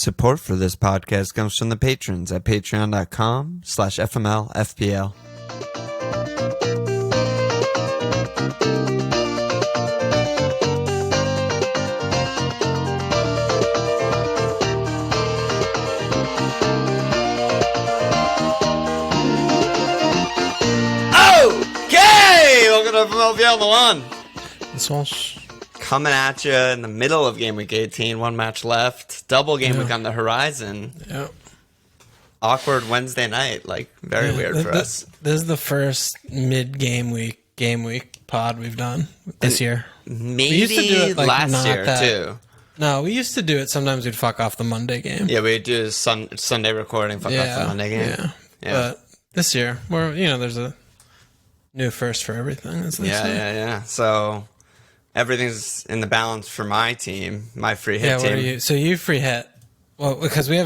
Support for this podcast comes from the patrons at patreon.com/FMLFPL. Okay! Welcome to FMLFPL on the one. This one's coming at you in the middle of Gameweek 18, one match left. Double Gameweek on the horizon. Yep. Awkward Wednesday night, like very weird for us. This is the first mid-game week pod we've done this year. Maybe we used to do it, like, last year too. No, we used to do it. Sometimes we'd fuck off the Monday game. Yeah, we'd do Sunday recording, fuck off the Monday game. Yeah. But this year, there's a new first for everything. Yeah. So everything's in the balance for my team, my free hit team. So you free hit. Well, because we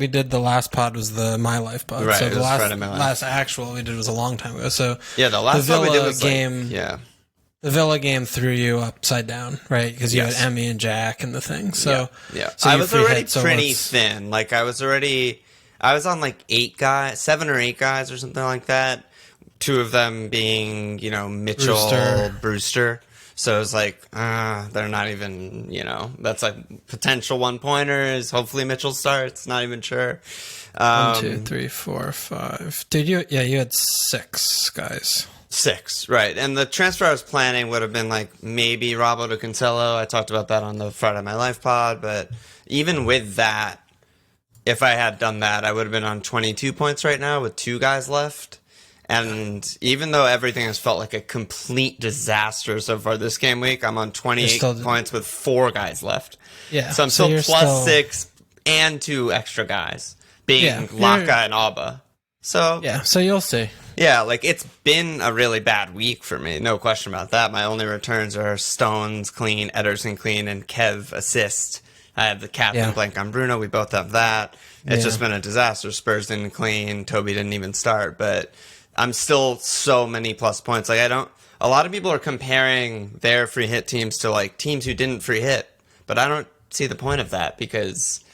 did the last pod was the My Life pod. Right, so it the was last actual we did was a long time ago. So yeah, the last one we did was game. The Villa game threw you upside down, right? Because you had Emmy and Jack and the thing. So yeah. So I was already pretty thin. Like I was on like 7 or 8 guys or something like that. 2 of them being, Mitchell, Brewster. So it was like, they're not even, that's like potential 1-pointers. Hopefully Mitchell starts. Not even sure. 1, 2, 3, 4, 5. Did you? Yeah, you had 6 guys. 6, right. And the transfer I was planning would have been like maybe Robbo to Cancelo. I talked about that on the Friday My Life pod. But even with that, if I had done that, I would have been on 22 points right now with 2 guys left. And even though everything has felt like a complete disaster so far this game week, I'm on 28 points with 4 guys left. Yeah. So I'm still plus 6 and 2 extra guys, being Laka and Alba. So yeah, so you'll see. Yeah, like it's been a really bad week for me, no question about that. My only returns are Stones clean, Ederson clean, and Kev assist. I have the captain blank on Bruno. We both have that. It's just been a disaster. Spurs didn't clean. Toby didn't even start, but I'm still so many plus points. Like a lot of people are comparing their free hit teams to like teams who didn't free hit, but I don't see the point of that because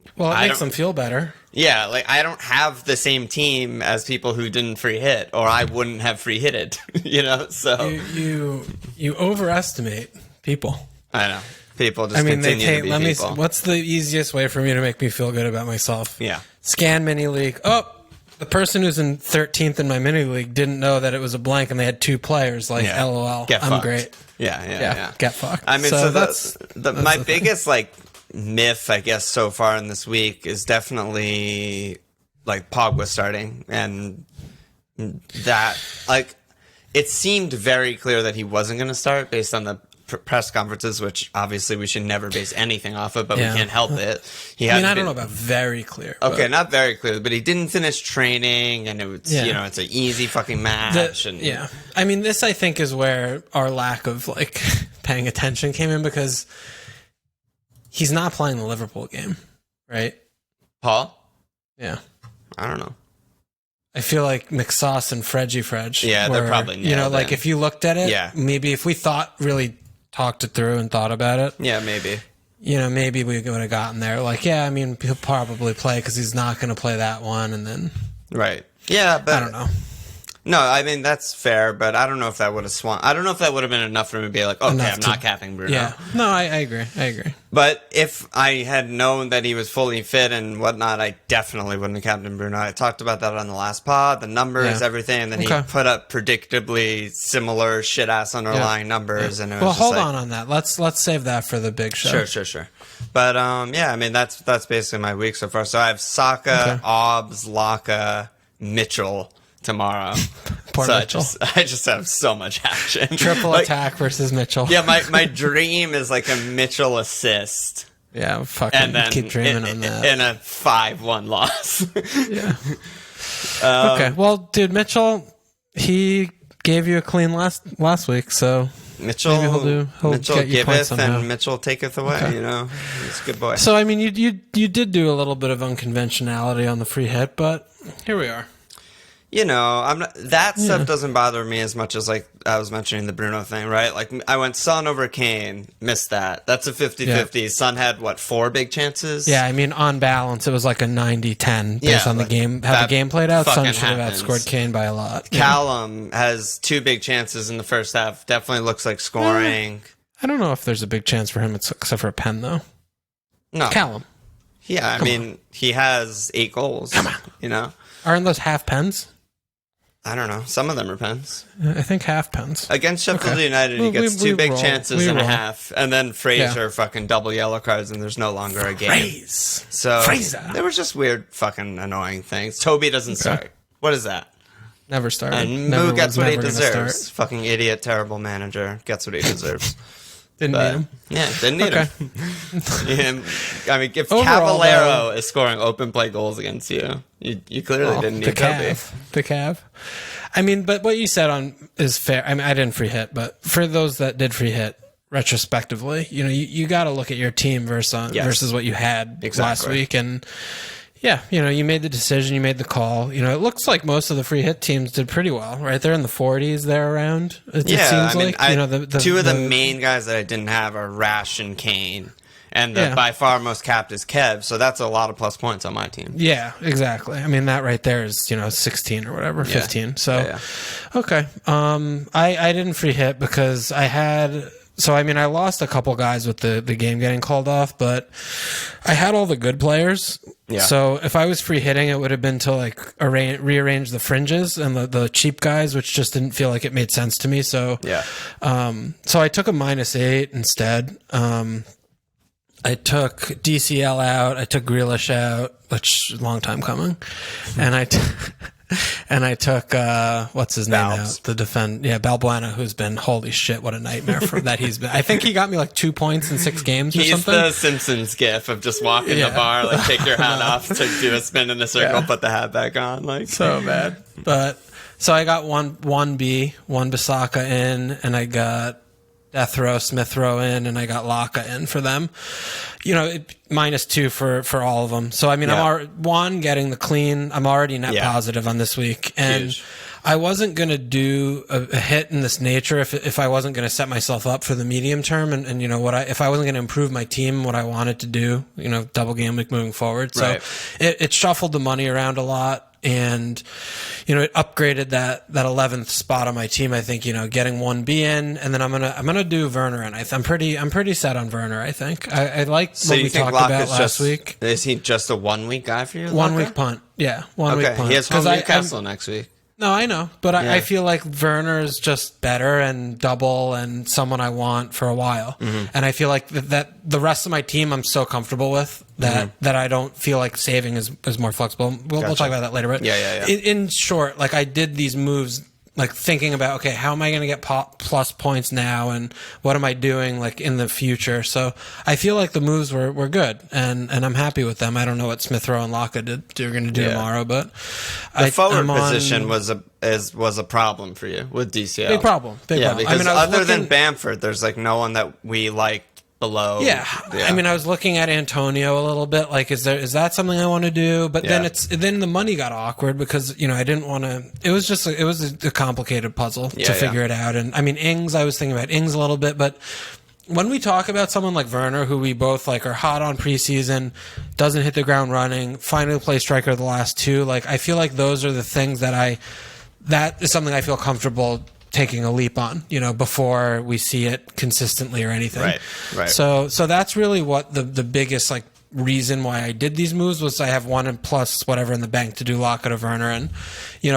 it makes them feel better. Yeah, like I don't have the same team as people who didn't free hit, or I wouldn't have free hitted. So you overestimate people. I know people just continue to be people. What's the easiest way for me to make me feel good about myself? Yeah, scan mini league. Oh. The person who's in 13th in my mini league didn't know that it was a blank and they had 2 players. Like, LOL, get I'm fucked. great. Yeah. Get fucked. I mean, so that's my biggest like myth, I guess, so far in this week is definitely like Pogba starting, and that like it seemed very clear that he wasn't going to start based on the press conferences, which obviously we should never base anything off of, but we can't help it. I don't know about very clear. Okay, not very clear, but he didn't finish training, and it was it's an easy fucking match. I mean, this I think is where our lack of like paying attention came in, because he's not playing the Liverpool game, right? Paul? Yeah, I don't know. I feel like McSauce and Fredgy. Yeah, they're probably like if you looked at it, maybe if we talked it through and thought about it. Yeah, maybe. Maybe we would have gotten there. Like, he'll probably play because he's not going to play that one, and then... Right. Yeah, but... I don't know. No, I mean, that's fair, but I don't know if that would have I don't know if that would have been enough for me to be like, okay, I'm not capping Bruno. Yeah. No, I agree. But if I had known that he was fully fit and whatnot, I definitely wouldn't have captained Bruno. I talked about that on the last pod, the numbers, everything, and then he put up predictably similar shit-ass underlying numbers. And it was hold on that. Let's save that for the big show. Sure. But, I mean, that's basically my week so far. So I have Saka, Obbs, Laka, Mitchell tomorrow. Poor Mitchell. I just have so much action. Triple attack versus Mitchell. Yeah, my dream is like a Mitchell assist. Yeah, fucking keep dreaming on that. In a 5-1 loss. Yeah. Okay, well, dude, Mitchell, he gave you a clean last week, so Mitchell, maybe he'll get you points somehow. And Mitchell taketh away. Okay. He's a good boy. So I mean, you did do a little bit of unconventionality on the free hit, but here we are. You know, I'm not, that stuff doesn't bother me as much as, like, I was mentioning the Bruno thing, right? Like, I went Son over Kane, missed that. That's a 50-50. Son had, 4 big chances? Yeah, I mean, on balance, it was like a 90-10 based on the game, how the game played out. Son should have outscored Kane by a lot. Callum has 2 big chances in the first half. Definitely looks like scoring. I don't know if there's a big chance for him except for a pen, though. No. Callum. Yeah, I mean, he has 8 goals. Come on. You know? Aren't those half pens? I don't know. Some of them are pens. I think half pens. Against Sheffield United, he gets 2 big chances and a half. And then Fraser fucking double yellow cards, and there's no longer a game. So there was just weird fucking annoying things. Toby doesn't start. What is that? Never started. And Moo gets what he deserves. Fucking idiot, terrible manager. Gets what he deserves. Didn't need him. Yeah, didn't need him. I mean, if Cavallero is scoring open play goals against you, you clearly didn't need Toby. The Cav. I mean, but what you said is fair. I mean, I didn't free hit, but for those that did free hit, retrospectively, you know, you got to look at your team versus what you had last week. And yeah, you know, you made the decision, you made the call. You know, it looks like most of the free hit teams did pretty well, right? They're in the 40s there around. It seems like. You know, two of the main guys that I didn't have are Rash and Kane. And the by far most capped is Kev, so that's a lot of plus points on my team. Yeah, exactly. I mean, that right there is, 16 or whatever, 15. So, okay. I didn't free hit because I had... So, I mean, I lost a couple guys with the game getting called off, but I had all the good players. Yeah. So, if I was free hitting, it would have been to, rearrange the fringes and the cheap guys, which just didn't feel like it made sense to me. So, so I took a -8 instead. I took DCL out. I took Grealish out, which is a long time coming. And I took, what's his name now? The Balbuena, who's been, holy shit, what a nightmare that he's been. I think he got me 2 points in 6 games or something. He's the Simpsons gif of just walking the bar, take your hat off, to do a spin in a circle, put the hat back on. So bad. But, so I got one B, one Bisaka in, and I got Death Row, Smith Row in, and I got Laka in for them. -2 for all of them. So, I mean, I'm getting the clean. I'm already net positive on this week. And huge. I wasn't going to do a hit in this nature if I wasn't going to set myself up for the medium term. And if I wasn't going to improve my team, what I wanted to do, double game week moving forward. So it shuffled the money around a lot. And, it upgraded that 11th spot on my team. I think, getting 1B in, and then I'm gonna do Werner, and I'm pretty set on Werner. I think I like what we talked about last week. Is he just a 1 week guy for you? 1 week punt, yeah, 1 week punt. He has home Newcastle next week. No, I know, but I feel like Werner is just better and double and someone I want for a while. Mm-hmm. And I feel like that the rest of my team I'm so comfortable with that I don't feel like saving is more flexible. We'll talk about that later. But in short, I did these moves thinking about, okay, how am I going to get plus points now, and what am I doing in the future? So I feel like the moves were good, and I'm happy with them. I don't know what Smith Rowe and Laka are going to do tomorrow, but the forward position was a problem for you with DCL. Big problem. Because I mean, other than Bamford, there's no one that we liked below. Yeah. I mean, I was looking at Antonio a little bit. Is that something I want to do? But then the money got awkward because I didn't want to. It was a complicated puzzle to figure it out. And I mean, I was thinking about Ings a little bit, but when we talk about someone like Werner, who we both are hot on preseason, doesn't hit the ground running, finally play striker the last 2, I feel like those are the things that is something I feel comfortable taking a leap on, before we see it consistently or anything. Right. So that's really what the biggest reason why I did these moves was I have 1 and plus whatever in the bank to do Laka to Werner, and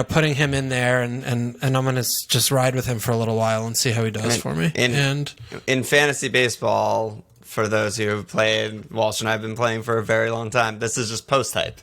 putting him in there and I'm gonna just ride with him for a little while and see how he does for me. In fantasy baseball, for those who have played, Walsh and I have been playing for a very long time. This is just post type.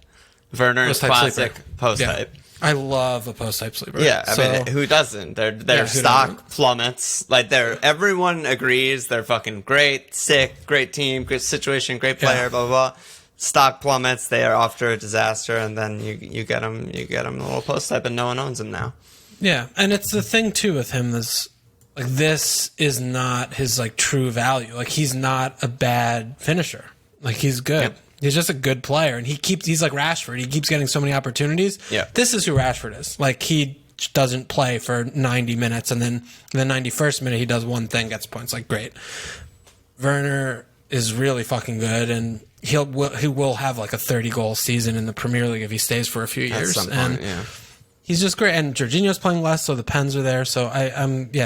Werner is classic post type. I love a post-type sleeper. Yeah, I mean, who doesn't? Their stock plummets. Everyone agrees they're fucking great, sick, great team, great situation, great player, blah, blah, blah. Stock plummets, they are off to a disaster, and then you get them a little post-type, and no one owns him now. Yeah, and it's the thing, too, with him is, this is not his, true value. He's not a bad finisher. He's good. Yep. He's just a good player, and he's like Rashford. He keeps getting so many opportunities. Yeah. This is who Rashford is. Like, he doesn't play for 90 minutes, and then in the 91st minute, he does one thing, gets points. Like, great. Werner is really fucking good, and he will have like a 30-goal season in the Premier League if he stays for a few years. At some point, yeah. He's just great, and Jorginho's playing less, so the pens are there. So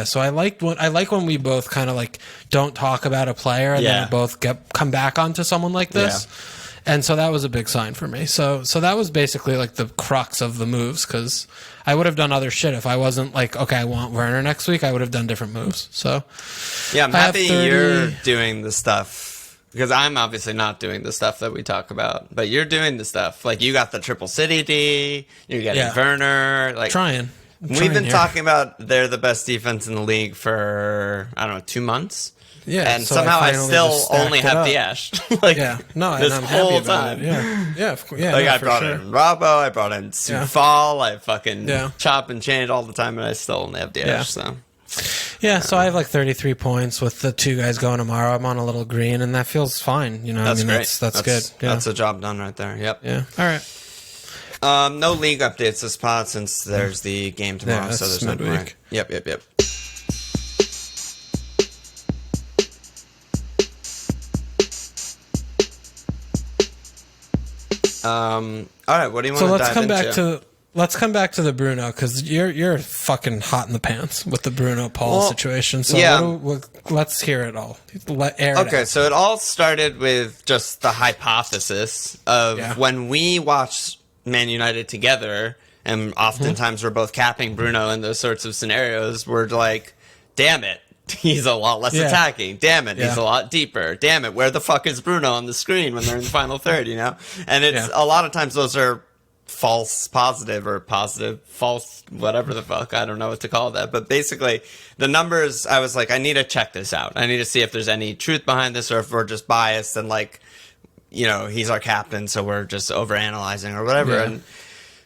So I like when we both kind of like don't talk about a player, and then we both come back onto someone like this. Yeah. And so that was a big sign for me. So that was basically like the crux of the moves, because I would have done other shit if I wasn't like, okay, I want Werner next week. I would have done different moves. So yeah, I'm happy you're doing the stuff. Because I'm obviously not doing the stuff that we talk about, but you're doing the stuff. Like, you got the Triple City D, you're getting Werner. Like, trying. We've been talking about they're the best defense in the league for, I don't know, 2 months. Yeah, and so somehow I still only have the Ash. Like, no, this and I'm whole happy about time. It. Yeah. Like, I brought in Robbo, I brought in Sufal, I fucking chop and change all the time, and I still only have the Ash, so... Yeah, so I have like 33 points with the 2 guys going tomorrow. I'm on a little green, and that feels fine. You know, that's great. That's good. Yeah. That's a job done right there. Yep. Yeah. All right. No league updates this pod since there's the game tomorrow, so there's no break. Yep. All right. What do you want to dive into? Let's come back to the Bruno, because you're fucking hot in the pants with the Bruno Paul situation. So let's hear it all. So it all started with just the hypothesis of when we watch Man United together, and oftentimes we're both capping Bruno in those sorts of scenarios, we're like, damn it, he's a lot less attacking. Damn it, he's a lot deeper. Damn it, where the fuck is Bruno on the screen when they're in the final third, you know? And it's a lot of times those are false positive or positive false, whatever the fuck, I don't know what to call that, but basically the numbers, I was like, I need to check this out. I need to see if there's any truth behind this, or if we're just biased and like, you know, he's our captain, so we're just overanalyzing or whatever. And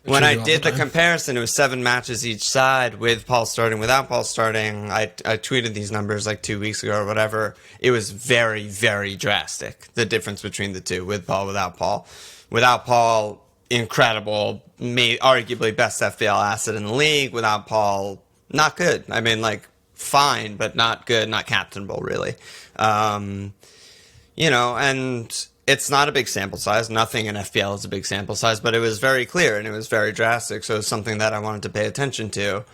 when I did the comparison, it was 7 matches each side with Paul starting, without Paul starting. I tweeted these numbers like 2 weeks ago or whatever. It was very, very drastic, the difference between the two, with Paul, without Paul. Without Paul, incredible, arguably best FPL asset in the league. Without Paul, not good. I mean, like, fine, but not good, not captainable, really. You know, and it's not a big sample size. Nothing in FPL is a big sample size, but it was very clear and it was very drastic, so it was something that I wanted to pay attention to.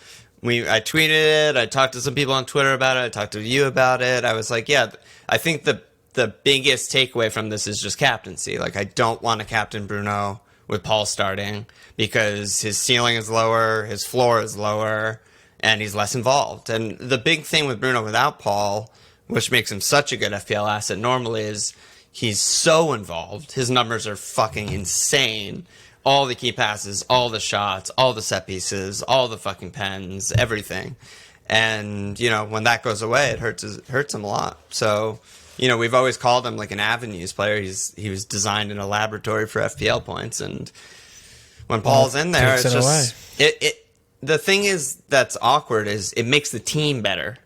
I tweeted it, I talked to some people on Twitter about it, I talked to you about it. I was like, yeah, I think the biggest takeaway from this is just captaincy. Like, I don't want to captain Bruno with Paul starting, because his ceiling is lower, his floor is lower, and he's less involved. And the big thing with Bruno without Paul, which makes him such a good FPL asset normally, is he's so involved. His numbers are fucking insane. All the key passes, all the shots, all the set pieces, all the fucking pens, everything. And, you know, when that goes away, it hurts him a lot. So, you know, we've always called him like an avenues player. He was designed in a laboratory for FPL points, and when Paul's in there, it's just the thing is that's awkward is it makes the team better.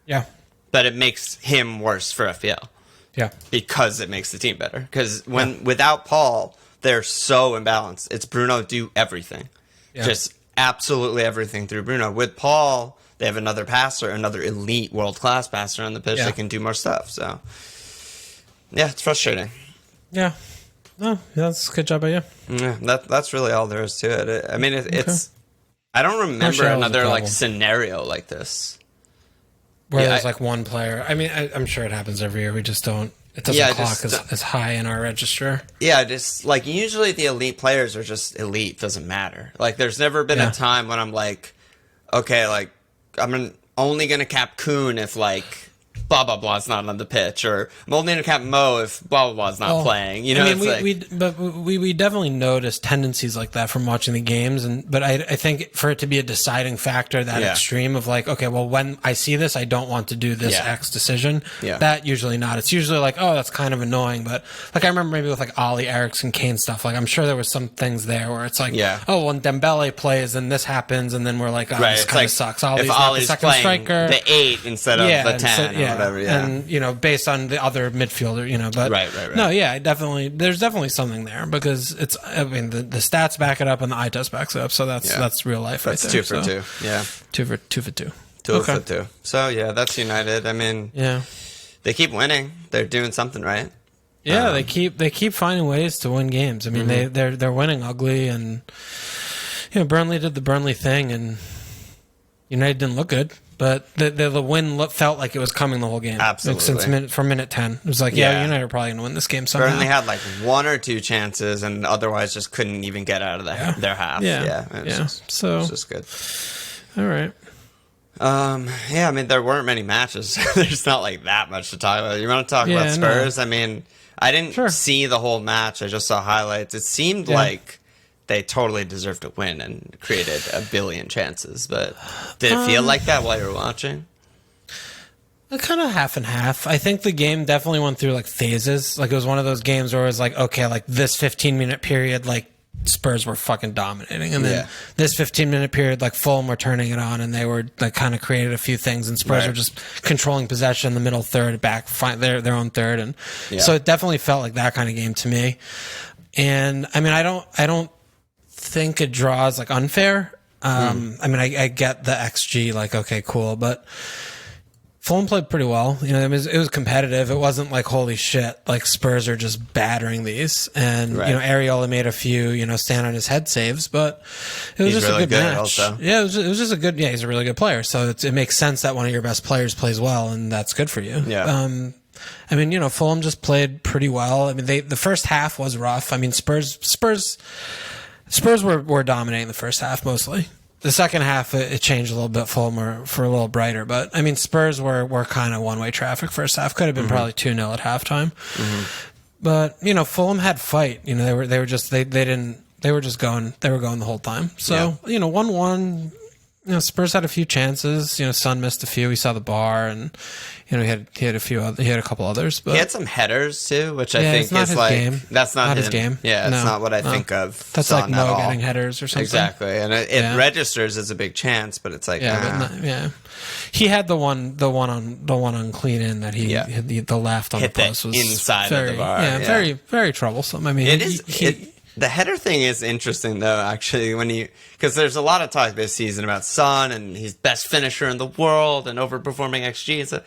Yeah. But it makes him worse for FPL. Yeah. Because it makes the team better. Because without Paul, they're so imbalanced. It's Bruno do everything. Yeah. Just absolutely everything through Bruno. With Paul, they have another passer, another elite world-class passer on the pitch that can do more stuff. So, yeah, it's frustrating. Yeah. No, that's a good job by you. Yeah, that's really all there is to it. I mean, it's... I don't remember another, like, scenario like this. Where there's, like, one player. I mean, I'm sure it happens every year. We just don't... It doesn't clock as high in our register. Yeah, just, like, usually the elite players are just elite. Doesn't matter. Like, there's never been a time when I'm like, okay, like, I'm only going to cap Kuhn if, like, blah, blah, blah is not on the pitch. Or I'm only going to cap Mo if blah, blah, blah is not playing. You know, I mean, we definitely notice tendencies like that from watching the games. But I think for it to be a deciding factor, that extreme of like, okay, well, when I see this, I don't want to do this X decision. Yeah. That usually not. It's usually like, oh, that's kind of annoying. But like, I remember maybe with like Ollie, Eriksson, Kane stuff, like I'm sure there was some things there where it's like, oh, when Dembele plays, then this happens. And then we're like, oh, this kind of sucks. Ollie's not the second striker. The 8 instead of the 10. whatever. Yeah, and based on the other midfielder, but right. No, yeah, there's definitely something there because the stats back it up and the eye test backs it up, so that's real life. That's right there. 2 for 2. Yeah, 2 for 2. 2 for 2. So yeah, that's United. I mean, yeah, they keep winning. They're doing something right. Yeah, they keep finding ways to win games. I mean, they're winning ugly, and Burnley did the Burnley thing, and United didn't look good, but the win felt like it was coming the whole game. Absolutely, from minute 10, it was like, United are probably going to win this game somehow. Burnley had like 1 or 2 chances, and otherwise just couldn't even get out of their half. So it's just good. All right. I mean, there weren't many matches. There's not like that much to talk about. You want to talk about Spurs? No. I mean, I didn't see the whole match. I just saw highlights. It seemed like they totally deserved to win and created a billion chances. But did it feel like that while you were watching? Kind of half and half. I think the game definitely went through like phases. Like it was one of those games where it was like, okay, like this 15-minute period, like Spurs were fucking dominating, and then this 15-minute period, like Fulham were turning it on, and they were like kind of created a few things, and Spurs were just controlling possession in the middle third, back their own third, and so it definitely felt like that kind of game to me. And I mean, I don't think a draw is like unfair. I mean, I get the XG, like okay, cool, but Fulham played pretty well. It was competitive. It wasn't like, holy shit, like Spurs are just battering these. And, Areola made a few, stand on his head saves, but it was just really a good match. Also. Yeah, it was just a good, he's a really good player. So it makes sense that one of your best players plays well, and that's good for you. Yeah. I mean, Fulham just played pretty well. I mean, the first half was rough. I mean, Spurs were dominating the first half mostly. The second half, it changed a little bit. Fulham were a little brighter. But, I mean, Spurs were kind of one-way traffic first half. Could have been probably 2-0 at halftime. But, Fulham had fight. They were just going the whole time. So, 1-1. Spurs had a few chances. Son missed a few. He saw the bar, and he had a couple others. But he had some headers too, which I think is like game. That's not his game. Yeah, it's not what I think of. That's Son like Mo getting headers or something. Exactly, and it registers as a big chance, but it's like he had the one on clean in that he hit the left on hit the post was inside very, of the bar. Very very troublesome. I mean, it is. The header thing is interesting, though, actually, because there's a lot of talk this season about Son and he's best finisher in the world and overperforming XG. So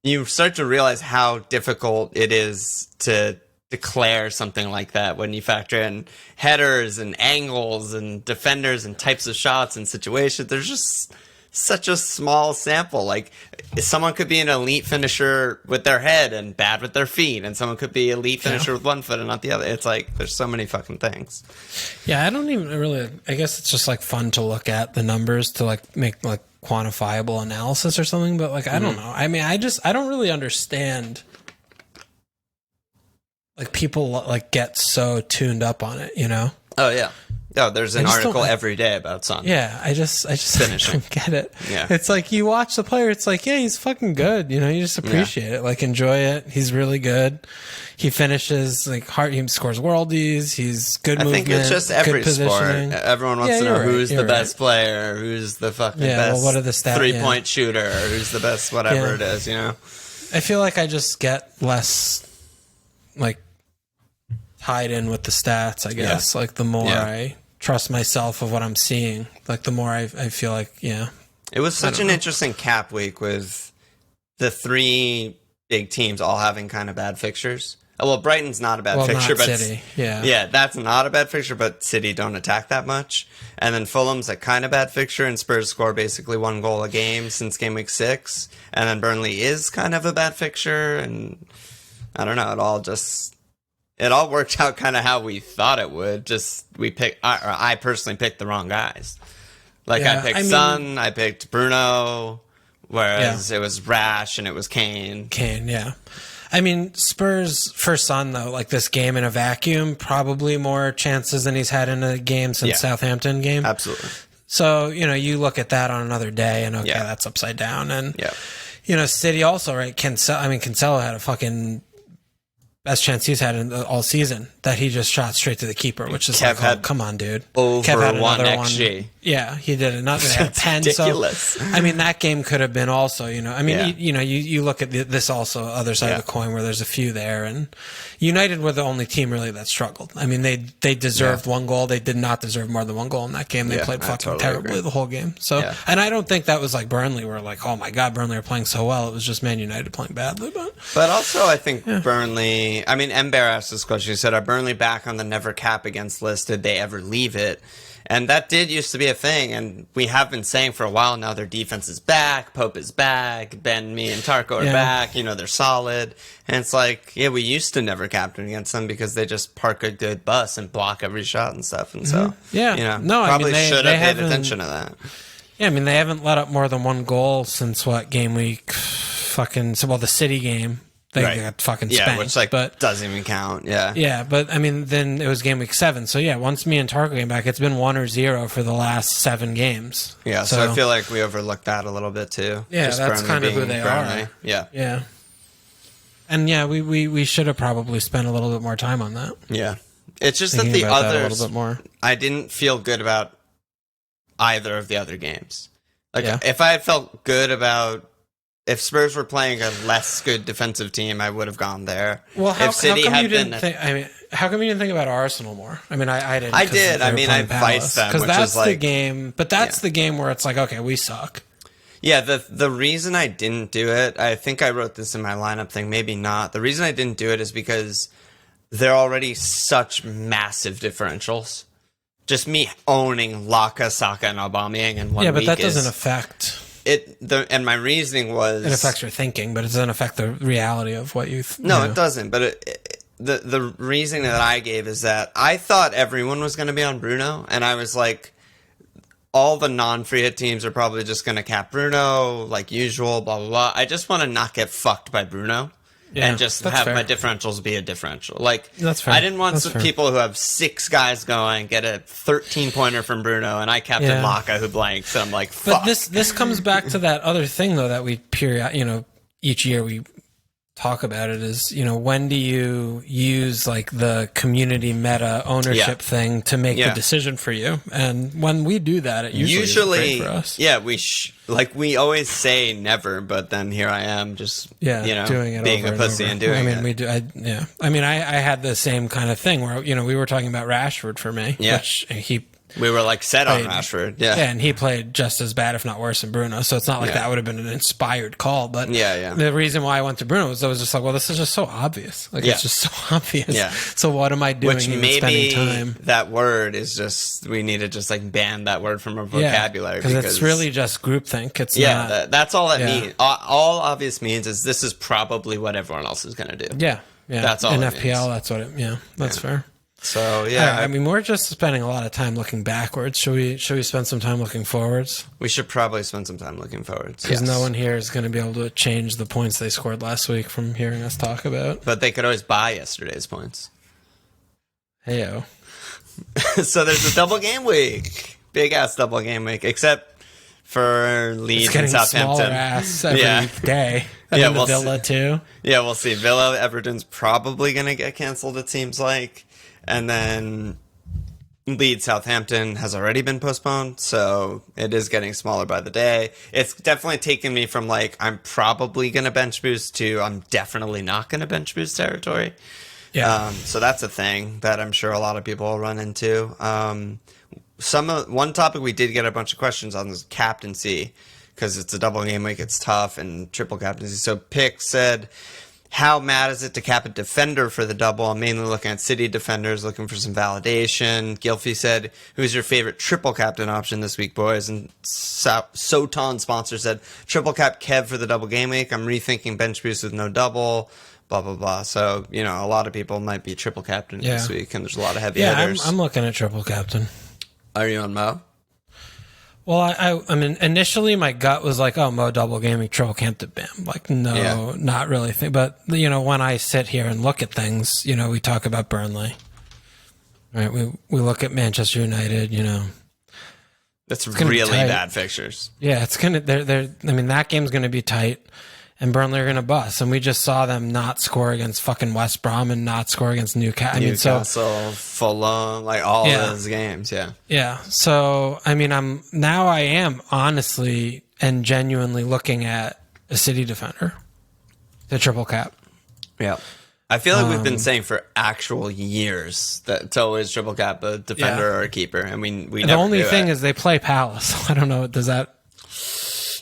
you start to realize how difficult it is to declare something like that when you factor in headers and angles and defenders and types of shots and situations. There's just such a small sample. Like, someone could be an elite finisher with their head and bad with their feet, and someone could be elite finisher with one foot and not the other. It's like there's so many fucking things. Yeah, I don't even really. I guess it's just like fun to look at the numbers to like make like quantifiable analysis or something. But like I don't know. I mean, I don't really understand. Like people like get so tuned up on it, Oh yeah. No, there's an article every day about Son. Yeah, I just don't get it. Yeah. It's like you watch the player, it's like, he's fucking good. You just appreciate it. Like, enjoy it. He's really good. He finishes, like, he scores worldies. He's good movement. I think it's just every sport. Everyone wants to know who's the best player, who's the fucking best what are the stats? 3-point shooter, who's the best whatever it is, I feel like I just get less, like, tied in with the stats, I guess. Like, the more I trust myself of what I'm seeing, like, the more I feel like, It was such an interesting cap week with the 3 big teams all having kind of bad fixtures. Well, Brighton's not a bad fixture, but City. That's not a bad fixture, but City don't attack that much. And then Fulham's a kind of bad fixture, and Spurs score basically 1 goal a game since game week 6. And then Burnley is kind of a bad fixture, and I don't know, it all worked out kind of how we thought it would. Just I personally picked the wrong guys. Like I picked Son, I picked Bruno, whereas it was Rash and it was Kane. I mean, Spurs for Son though, like this game in a vacuum, probably more chances than he's had in a game since Southampton game. Absolutely. So you look at that on another day, and that's upside down. And City also, right? Cancelo had a fucking best chance he's had in all season that he just shot straight to the keeper, which is Kev like, oh, come on, dude. Over Kev had 1 another XG. one. Yeah, he did it. Not that 10. Ridiculous. So, I mean, that game could have been also, I mean, you look at this also other side of the coin where there's a few there, and United were the only team really that struggled. I mean, they deserved 1 goal. They did not deserve more than 1 goal in that game. They played fucking terribly the whole game. So, and I don't think that was like Burnley where like, oh my God, Burnley are playing so well. It was just Man United playing badly. But also, I think Burnley, I mean, Ember asked this question. He said, are Burnley back on the never cap against list? Did they ever leave it? And that did used to be a thing, and we have been saying for a while now their defense is back, Pope is back, Ben, me, and Tarko are back, they're solid. And it's like, we used to never captain against them because they just park a good bus and block every shot and stuff. And so, probably should have paid attention to that. Yeah, I mean, they haven't let up more than 1 goal since, game week? The City game. They got fucking spanked. Yeah, which doesn't even count. Yeah. Yeah, but I mean, then it was game week 7. So once me and Tarko came back, it's been 1 or 0 for the last 7 games. Yeah, so I feel like we overlooked that a little bit too. Yeah, just that's kind of who they are. Yeah. Yeah. And we should have probably spent a little bit more time on that. Yeah. It's just that the others, a little bit more. I didn't feel good about either of the other games. If I had felt good about, if Spurs were playing a less good defensive team, I would have gone there. Well, how come you didn't think about Arsenal more? I mean, I didn't. I did. I mean, I viced them, because that's the game. But that's the game where it's like, okay, we suck. Yeah, the reason I didn't do it, I think I wrote this in my lineup thing, maybe not. The reason I didn't do it is because they're already such massive differentials. Just me owning Laka, Saka, and Aubameyang in 1 week. Yeah, but that doesn't affect it. And my reasoning was, it affects your thinking, but it doesn't affect the reality of what you. No, it doesn't. But the reasoning that I gave is that I thought everyone was going to be on Bruno, and I was like, all the non-free hit teams are probably just going to cap Bruno like usual. Blah blah blah. I just want to not get fucked by Bruno. And just have my differentials be a differential. Like, that's fair. I didn't want some people who have 6 guys going get a 13-pointer from Bruno, and I captain Laka who blanks. And I'm like, fuck. But this comes back to that other thing though that we each year we talk about it is, when do you use like the community meta ownership thing to make the decision for you? And when we do that, it usually is great for us. Yeah, we always say never, but then here I am just doing it, being a pussy and doing it. We do. I had the same kind of thing where we were talking about Rashford for me, which we were like set on Rashford. Yeah, and he played just as bad, if not worse, than Bruno. So it's not like that would have been an inspired call. But the reason why I went to Bruno was I was just like, well, this is just so obvious. Like it's just so obvious. Yeah. So what am I doing? Which maybe time? That word is just, we need to just like ban that word from our vocabulary because it's really just groupthink. It's not. That's all that means. All obvious means is this is probably what everyone else is going to do. Yeah. That's all. In FPL, means. That's what it. Yeah, that's fair. So I mean, we're just spending a lot of time looking backwards. Should we spend some time looking forwards? We should probably spend some time looking forwards because no one here is going to be able to change the points they scored last week from hearing us talk about. But they could always buy yesterday's points. Heyo. So there's a double game week, big ass double game week, except for Leeds and Southampton. Smaller ass every day. And then Villa too. Yeah, we'll see. Villa, Everton's probably going to get canceled. It seems like. And then Leeds Southampton has already been postponed, so it is getting smaller by the day. It's definitely taken me from like, I'm probably going to bench boost to I'm definitely not going to bench boost territory. Yeah. So that's a thing that I'm sure a lot of people will run into. One topic we did get a bunch of questions on is captaincy, because it's a double game week, it's tough, and triple captaincy. So Pick said, how mad is it to cap a defender for the double? I'm mainly looking at City defenders, looking for some validation. Gilfy said, who's your favorite triple captain option this week, boys? And Soton sponsor said, triple cap Kev for the double game week. I'm rethinking bench boost with no double, blah, blah, blah. So, a lot of people might be triple captain this week, and there's a lot of heavy hitters. I'm looking at triple captain. Are you on Mo? Well, I mean, initially my gut was like, oh, Mo double gaming, triple captain, bam. Like, no, not really. But, when I sit here and look at things, we talk about Burnley. Right? We look at Manchester United, That's really bad fixtures. Yeah, it's going to, I mean, that game's going to be tight. and Burnley are going to bust. And we just saw them not score against fucking West Brom and not score against Newcastle. Newcastle, Fulham, like all those games, yeah. Yeah. So, I mean, I am honestly and genuinely looking at a City defender, the triple cap. Yeah. I feel like we've been saying for actual years that it's always triple cap, a defender or a keeper, and we never The only do thing it. is they play Palace. I don't know. Does that...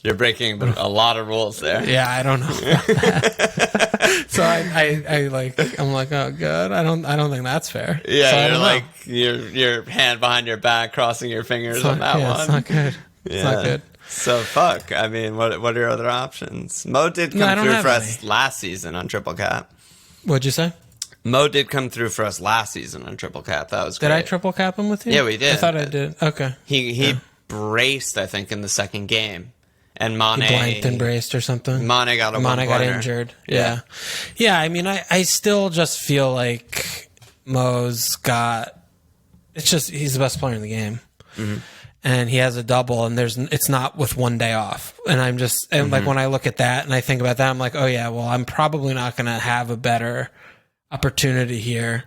You're breaking a lot of rules there. Yeah, I don't know about that. So I'm like, oh god, I don't think that's fair. Yeah, so you're like your hand behind your back, crossing your fingers on that one. It's not good. It's not good. So fuck. I mean, what are your other options? Mo did come through for us last season on triple cap. What'd you say? Mo did come through for us last season on triple cap. That was great. Did I triple cap him with you? Yeah, we did. I thought I did. Okay. He braced, I think, in the second game. And Mane... He blanked and braced or something. Mane got injured. Yeah. Yeah, I mean, I still just feel like Mo's got... It's just, he's the best player in the game. Mm-hmm. And he has a double, and it's not with one day off. And I'm just... And like, when I look at that and I think about that, I'm like, oh yeah, well, I'm probably not going to have a better opportunity here.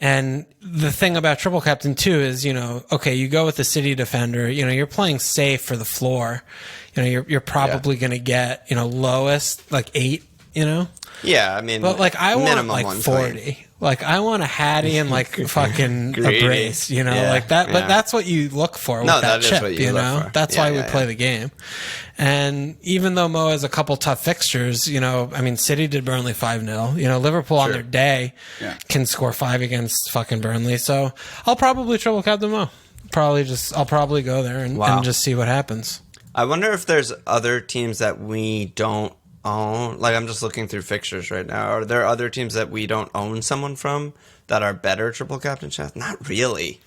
And the thing about triple captain too is, okay, you go with the City defender, you're playing safe for the floor. You're probably going to get, lowest like 8, Yeah, I mean, but like I want like 40. Like I want a Hattie and like fucking a brace, like that. But that's what you look for with that chip, That's why we play the game. And even though Mo has a couple tough fixtures, I mean, City did Burnley 5-0. Liverpool on their day can score 5 against fucking Burnley. So I'll probably triple captain Mo. I'll probably go there and just see what happens. I wonder if there's other teams that we don't own. Like, I'm just looking through fixtures right now. Are there other teams that we don't own someone from that are better triple captain shots? Not really.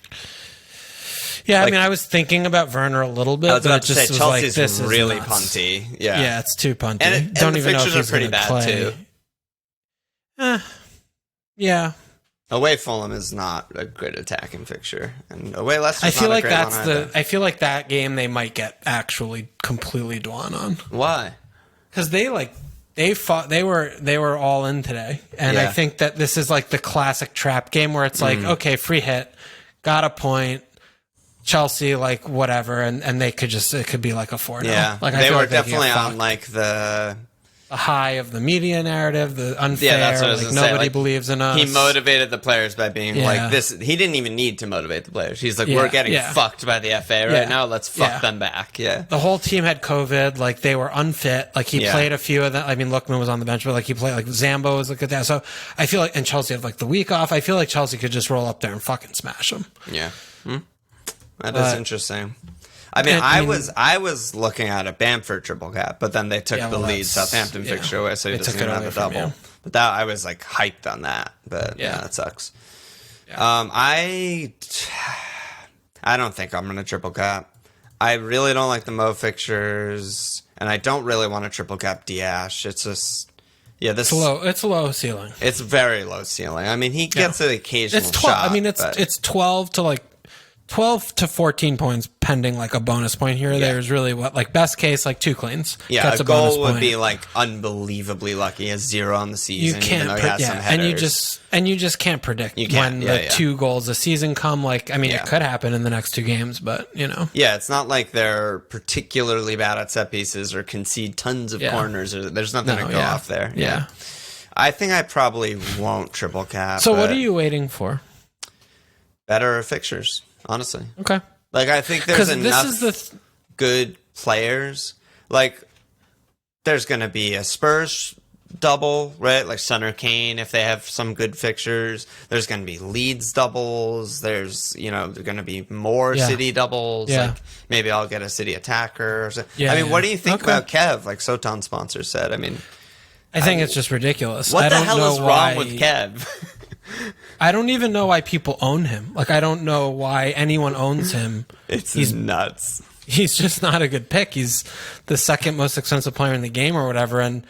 Yeah, I mean, I was thinking about Werner a little bit. I was about to say, Chelsea's this really is punty. Yeah, it's too punty. And don't the even know if fixtures he's are pretty gonna bad play. Yeah. Away Fulham is not a good attacking fixture, and away Leicester's I feel not like a great that's one either. I feel like that game they might get actually completely drawn on. Why? Because they fought. They were all in today, and I think that this is like the classic trap game where it's like, okay, free hit, got a point. Chelsea, like whatever, and they could it could be like a 4-0. Yeah, like they were definitely on like the high of the media narrative, the unfair. Yeah, that's what I was like gonna say. Nobody Like, believes in us. He motivated the players by being like this. He didn't even need to motivate the players. He's like, we're getting fucked by the FA right now. Let's fuck them back. Yeah. The whole team had COVID. Like they were unfit. Like he played a few of them. I mean, Lookman was on the bench, but like he played like Zambo was like at that. So I feel like, and Chelsea had like the week off. I feel like Chelsea could just roll up there and fucking smash them. Yeah. That is interesting. I mean, I was looking at a Bamford triple cap, but then they took the Leeds Southampton fixture away, so he doesn't even have a double. But that I was like hyped on that. But that sucks. Yeah. I don't think I'm gonna triple cap. I really don't like the Mo fixtures, and I don't really want to triple cap Diash. It's just it's low. It's low ceiling. It's very low ceiling. I mean, he gets an occasional it's 12. shot. I mean, it's 12 to 14 points pending like a bonus point here. There's really like best case like 2 cleans. Yeah, that's a goal would be like unbelievably lucky, a 0 on the season. You can't, and you just can't predict when the 2 goals a season come. Like, I mean, it could happen in the next 2 games, but Yeah, it's not like they're particularly bad at set pieces or concede tons of corners. Or there's nothing to go off there. Yeah. I think I probably won't triple cap. So what are you waiting for? Better fixtures. Honestly. Okay. Like, I think there's enough good players. Like, there's going to be a Spurs double, right? Like, Son or Kane, if they have some good fixtures. There's going to be Leeds doubles. There's, there's going to be more City doubles. Yeah. Like, maybe I'll get a City attacker. Or something. I mean, what do you think about Kev? Like, Soton sponsor said. I mean... I think it's just ridiculous. What the hell is wrong with Kev? I don't even know why people own him. Like, I don't know why anyone owns him. He's nuts. He's just not a good pick. He's the second most expensive player in the game or whatever. And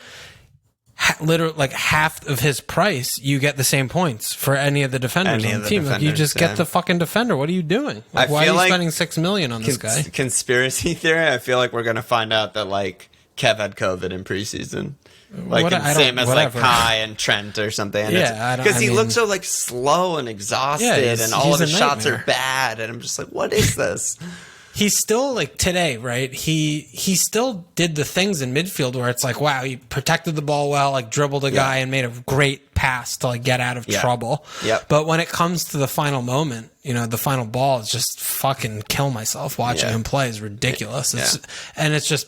literally, like, half of his price, you get the same points for any of the defenders on the team. Like, you just get the fucking defender. What are you doing? Like, why are you spending $6 million on this guy? Conspiracy theory, I feel like we're going to find out that, like, Kev had COVID in preseason. Like same as like Kai and Trent or something. Yeah, because he looks so like slow and exhausted, and all of his shots are bad, and I'm just like, what is this? He's still like today, right? He still did the things in midfield where it's like, wow, he protected the ball well, like dribbled a guy and made a great pass to like get out of trouble. Yep. But when it comes to the final moment, you know, the final ball is just fucking kill myself watching him play is ridiculous. And it's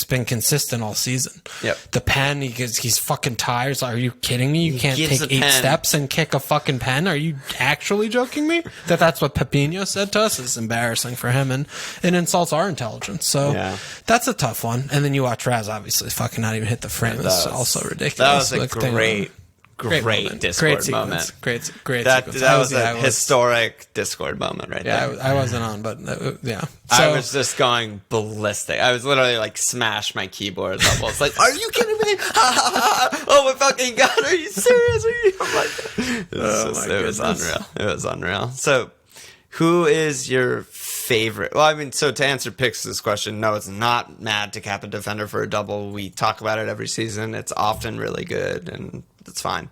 been consistent all season. Yep. The pen, he's fucking tired. So are you kidding me? You can't take 8 steps and kick a fucking pen. Are you actually joking me? That's what Pepino said to us. It's embarrassing for him and it insults our intelligence. So that's a tough one. And then you watch Raz obviously fucking not even hit the frame. It's also ridiculous. That was a great Discord moment. Great that was a historic Discord moment right there. I wasn't on, but So, I was just going ballistic. I was literally like smash my keyboard levels. Like, are you kidding me? Oh my fucking god, are you serious? I'm like, it was unreal. It was unreal. So, who is your favorite? Well, I mean, so to answer Pix's question, no, it's not mad to cap a defender for a double. We talk about it every season. It's often really good, and it's fine.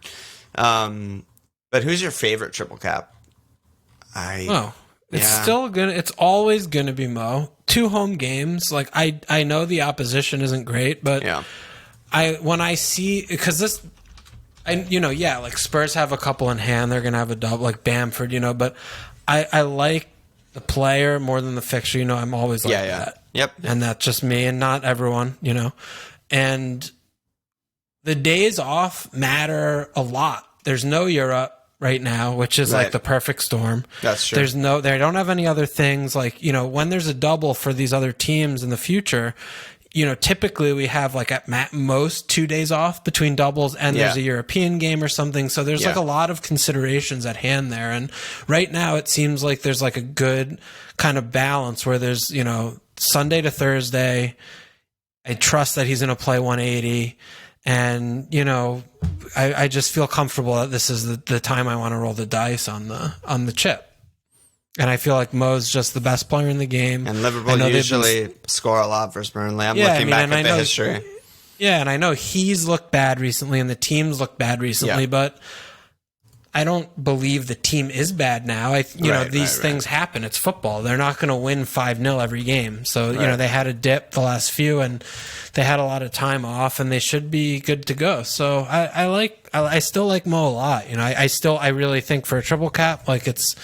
But who's your favorite triple cap? It's still gonna. It's always gonna be Mo. 2 home games. Like I know the opposition isn't great, but when I see because this. Like Spurs have a couple in hand. They're gonna have a double, like Bamford, but I like the player more than the fixture. I'm always like that. Yep. And that's just me and not everyone, And the days off matter a lot. There's no Europe right now, which is like the perfect storm. That's true. They don't have any other things like, when there's a double for these other teams in the future, typically we have like at most 2 days off between doubles and there's a European game or something. So there's like a lot of considerations at hand there. And right now it seems like there's like a good kind of balance where there's, Sunday to Thursday. I trust that he's going to play 180. And, I just feel comfortable that this is the time I want to roll the dice on the chip. And I feel like Mo's just the best player in the game. And Liverpool usually score a lot versus Burnley. I'm looking back at the history. Yeah, and I know he's looked bad recently and the team's looked bad recently, but I don't believe the team is bad now. These things happen. It's football. They're not going to win 5-0 every game. So, they had a dip the last few and they had a lot of time off and they should be good to go. So I still like Mo a lot. I really think for a triple cap, like it's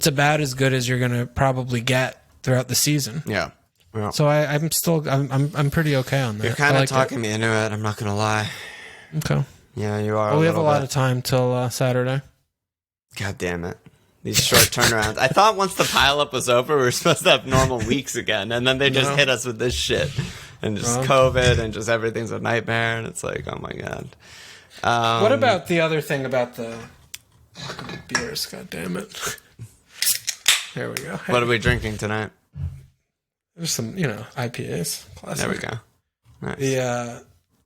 about as good as you're going to probably get throughout the season. Yeah. So I'm pretty okay on that. You're kind of talking me into it. I'm not going to lie. Okay. Yeah, you are. Well, we have a lot of time till Saturday. God damn it. These short turnarounds. I thought once the pileup was over, we were supposed to have normal weeks again, and then they just hit us with this shit. And just COVID, and just everything's a nightmare, and it's like, oh my god. What about the other thing about the beers? God damn it. There we go. Hey. What are we drinking tonight? There's some, IPAs. Classic. There we go. Nice.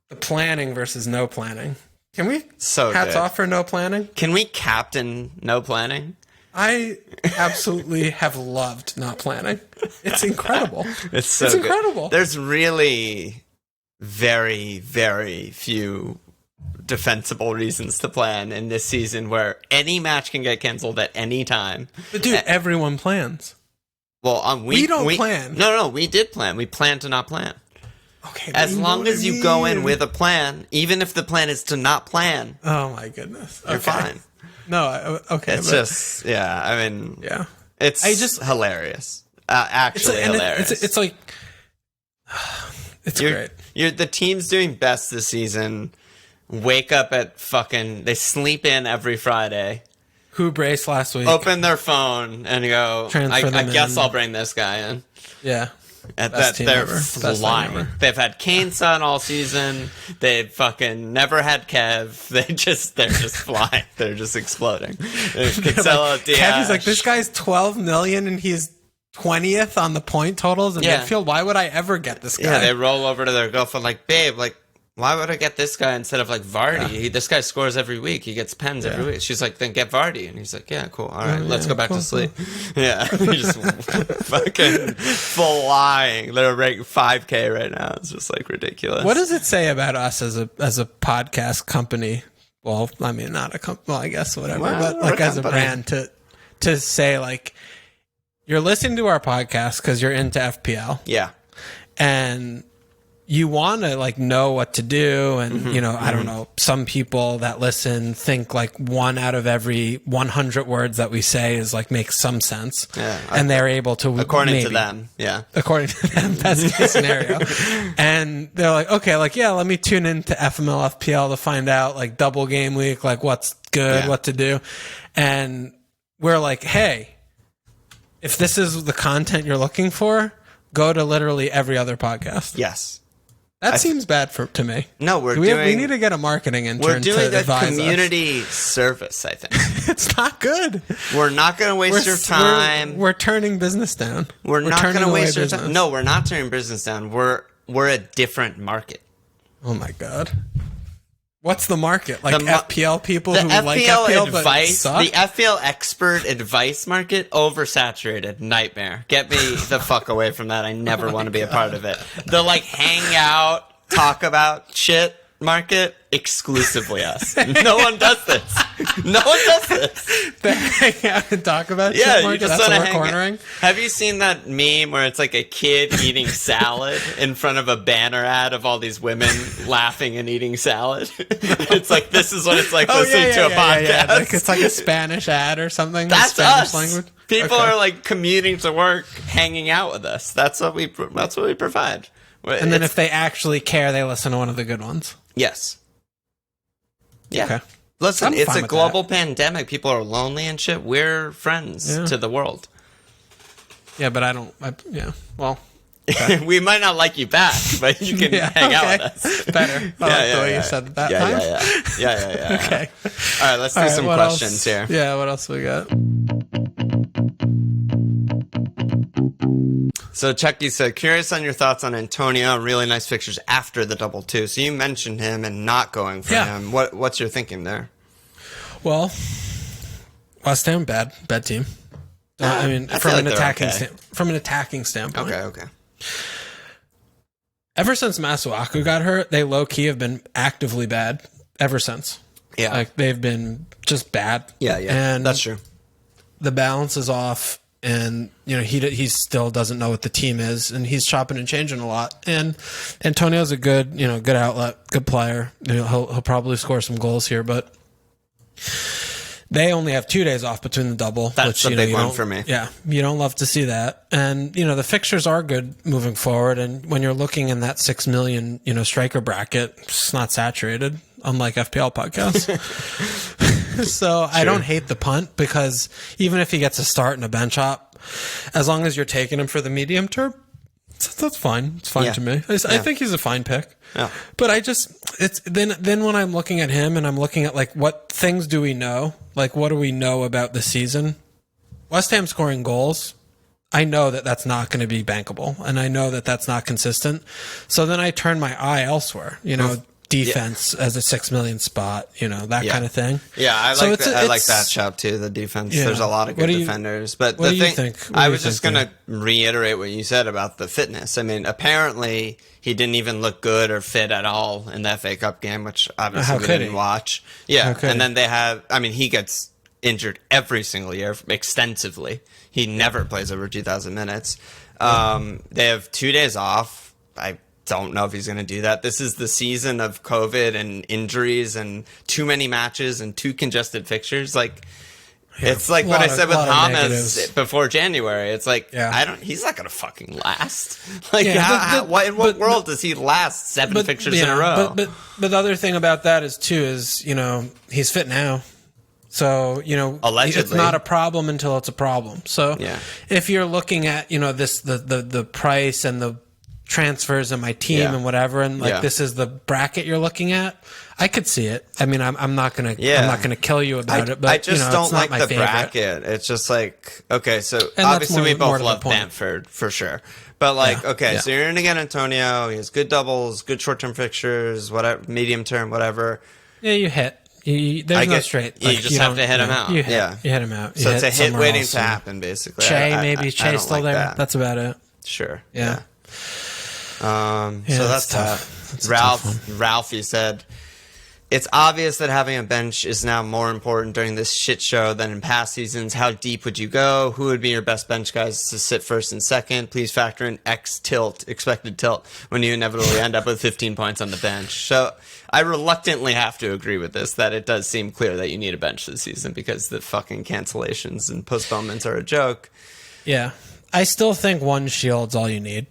The planning versus no planning. Can we hats off for no planning? Can we captain no planning? I absolutely have loved not planning. It's incredible. It's incredible. There's really very, very few defensible reasons to plan in this season where any match can get canceled at any time. But dude, everyone plans. Well, we don't plan. No, we did plan. We planned to not plan. Okay, as long as you go in with a plan, even if the plan is to not plan. Oh my goodness. You're fine. No, okay. It's just, it's hilarious. Actually hilarious. It's like, it's great. The team's doing best this season. Wake up at they sleep in every Friday. Who braced last week? Open their phone and go, I guess I'll bring this guy in. Yeah. They're flying. They've had Kane's son all season. They've fucking never had Kev. They're just flying. They're just exploding. Kev is like, this guy's 12 million and he's 20th on the point totals in midfield. Why would I ever get this guy? Yeah, they roll over to their girlfriend like, babe, like, why would I get this guy instead of like Vardy? This guy scores every week. He gets pens every week. She's like, then get Vardy. And he's like, yeah, cool. All right, let's go back to sleep. Yeah. He's just fucking flying. They're rating 5K right now. It's just like ridiculous. What does it say about us as a podcast company? Well, I mean, not a company. Well, I guess whatever. But like as a brand to say like, you're listening to our podcast because you're into FPL. Yeah. And you want to like know what to do. And, I don't know, some people that listen think like 1 out of every 100 words that we say is like makes some sense. Yeah, and they're able to, according to them. Yeah. According to them, best case scenario. And they're like, okay, like, yeah, let me tune into FML FPL to find out like double game week, like what's good, what to do. And we're like, hey, if this is the content you're looking for, go to literally every other podcast. Yes. That seems bad to me. No, we need to get a marketing intern. We're doing to a community service, I think. It's not good. We're not going to waste your time. We're turning business down. We're not going to waste your time. No, we're not turning business down. We're a different market. Oh my God. What's the market? Like FPL people who FPL like FPL advice, but suck? The FPL expert advice market, oversaturated. Nightmare. Get me the fuck away from that. I never want to be a part of it. The like hang out, talk about shit market, exclusively us. No one does this. No one does this. The hang out and talk about shit market? You just That's want what to we're cornering? Have you seen that meme where it's like a kid eating salad in front of a banner ad of all these women laughing and eating salad? It's like, this is what it's like listening to a podcast. Yeah. Like, it's like a Spanish ad or something. That's Spanish us. Language. People are like commuting to work, hanging out with us. That's what we provide. And then if they actually care, they listen to one of the good ones. Yes. Yeah. Okay. Listen, it's a global pandemic. People are lonely and shit. We're friends to the world. Yeah, but well. Okay. We might not like you back, but you can hang out with us. Better. I like the way you said that time. Yeah. Okay. All right, let's do some questions here. Yeah, what else we got? So Chucky said, curious on your thoughts on Antonio. Really nice fixtures after the 2-2. So you mentioned him and not going for him. What's your thinking there? Well, West Ham, bad team. I mean, from an attacking standpoint. Okay. Ever since Masuaku got hurt, they low key have been actively bad ever since. Yeah, like they've been just bad. Yeah, and that's true. The balance is off. And, he still doesn't know what the team is, and he's chopping and changing a lot. And Antonio's a good outlet, good player. He'll probably score some goals here, but they only have 2 days off between the double. That's which, a big one for me. Yeah, you don't love to see that. And, the fixtures are good moving forward. And when you're looking in that 6 million, striker bracket, it's not saturated, unlike FPL podcasts. So I don't hate the punt, because even if he gets a start in a bench op, as long as you're taking him for the medium term, that's fine. It's fine to me. I think he's a fine pick. Yeah. But it's then when I'm looking at him and I'm looking at like, what things do we know? Like, what do we know about the season? West Ham scoring goals. I know that that's not going to be bankable, and I know that that's not consistent. So then I turn my eye elsewhere, defense as a 6 million spot, that kind of thing. Yeah, I like that shout too, the defense. There's a lot of good defenders. But the thing, I was just going to reiterate what you said about the fitness. I mean, apparently he didn't even look good or fit at all in the FA Cup game, which obviously we didn't watch. Yeah, and then he gets injured every single year extensively. He never plays over 2,000 minutes. They have 2 days off. I don't know if he's going to do that. This is the season of COVID and injuries and too many matches and too congested fixtures. Like, it's like what I said with Hamas before January. It's like, he's not going to fucking last. Like, in what world does he last 7 fixtures in a row? But the other thing about that is he's fit now. So, allegedly, it's not a problem until it's a problem. So if you're looking at, the price and the transfers in my team and whatever, and like this is the bracket you're looking at, I could see it. I mean, I'm not gonna kill you about it, but I just don't it's like not my the favorite. bracket. It's just like, okay, so And obviously we both to love the point. Bamford for sure, but so you're in to get Antonio. He has good doubles, good short-term fixtures, whatever, medium-term, whatever. Yeah, you hit. There's no straight. Like, you just have to hit him out. You hit him out. So it's a hit waiting to happen, basically. Che's still like there. that. That's about it. Sure. Yeah. So that's tough. Ralphie said, it's obvious that having a bench is now more important during this shit show than in past seasons. How deep would you go? Who would be your best bench guys to sit first and second? Please factor in expected tilt, when you inevitably end up with 15 points on the bench. So I reluctantly have to agree with this, that it does seem clear that you need a bench this season because the fucking cancellations and postponements are a joke. Yeah. I still think one shield's all you need.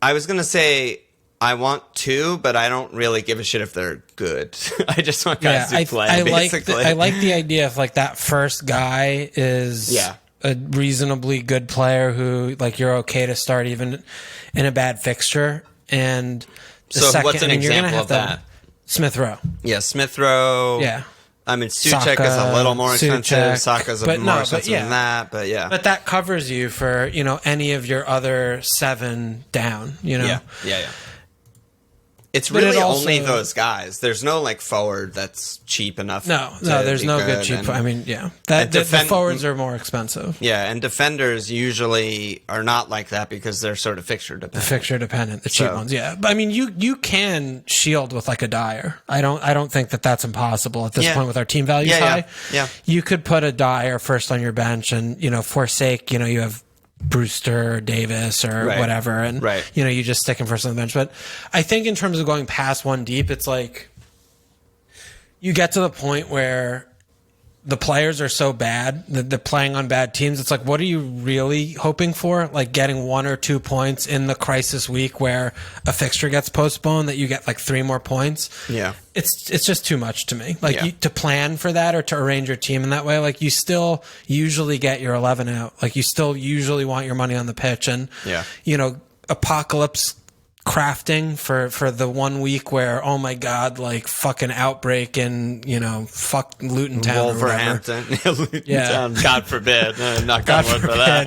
I was going to say I want two, but I don't really give a shit if they're good. I just want guys to play, basically. I like the idea of like that first guy is a reasonably good player who like you're okay to start even in a bad fixture. And the second, what's an example of that? Smith Rowe. Yeah, Smith Rowe. Yeah. I mean, Suchek is a little more expensive. Saka's more expensive than that, but yeah. But that covers you for, any of your other 7 down, Yeah. It's really only those guys. There's no like forward that's cheap enough. No, there's no good cheap. I mean, the forwards are more expensive. Yeah, and defenders usually are not like that because they're sort of fixture dependent. The cheap ones, yeah. But I mean, you can shield with like a Dyer. I don't think that's impossible at this point with our team values high. Yeah, you could put a Dyer first on your bench, and forsake. You have Brewster, Davis, or whatever, and you just stick him first on the bench. But I think in terms of going past one deep, it's like you get to the point where the players are so bad that they're playing on bad teams. It's like, what are you really hoping for? Like getting 1 or 2 points in the crisis week where a fixture gets postponed, that you get like 3 more points. Yeah. It's just too much to me. Like to plan for that or to arrange your team in that way, like you still usually get your 11 out. Like you still usually want your money on the pitch, and apocalypse crafting for the 1 week where, oh my god, like fucking Outbreak and fuck Luton Town, Wolverhampton, Town, God forbid, not God for that.